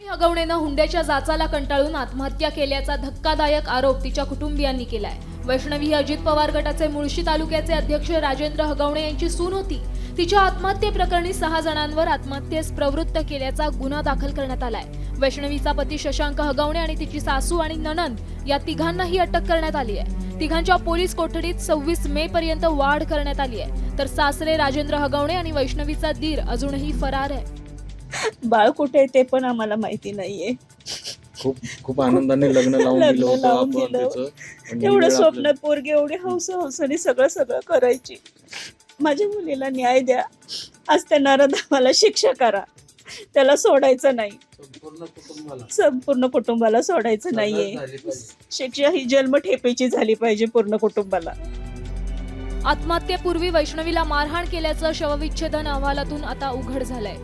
हगवणेनं हुंड्याच्या जाचाला कंटाळून आत्महत्या केल्याचा धक्कादायक आरोप तिच्या कुटुंबियांनी केलाय। वैष्णवी ही अजित पवार गटाचे मुळशी तालुक्याचे अध्यक्ष राजेंद्र हगवणे यांची सून होती। तिच्या आत्महत्येप्रकरणी 6 जणांवर आत्महत्येस प्रवृत्त केल्याचा गुन्हा दाखल करण्यात आलाय। वैष्णवीचा पती शशांक हगवणे आणि तिची सासू आणि नणंद या तिघांनाही अटक करण्यात आली आहे। तिघांच्या पोलीस कोठडीत 26 मे पर्यंत वाढ करण्यात आली आहे, तर सासरे राजेंद्र हगवणे आणि वैष्णवीचा दीर अजूनही फरार आहे। बाळ कुठे आहे ते पण आम्हाला माहिती नाहीये। खूप आनंदाने लग्न लावून दिलं होतं आपण त्याचं, पण एवढं वेळ स्वप्न पोरगी एवढी हौसाने सगळं करायची। माझ्या मुलीला न्याय द्या, आज त्या नराधमाला शिक्षा करा, त्याला सोडायचं नाही, संपूर्ण कुटुंबाला सोडायचं नाहीये। शिक्षा ही जन्मठेपेची झाली पाहिजे पूर्ण कुटुंबाला। आत्महत्येपूर्वी वैष्णवीला मारहाण केल्याचं शवविच्छेदन अहवालातून आता उघड झालंय।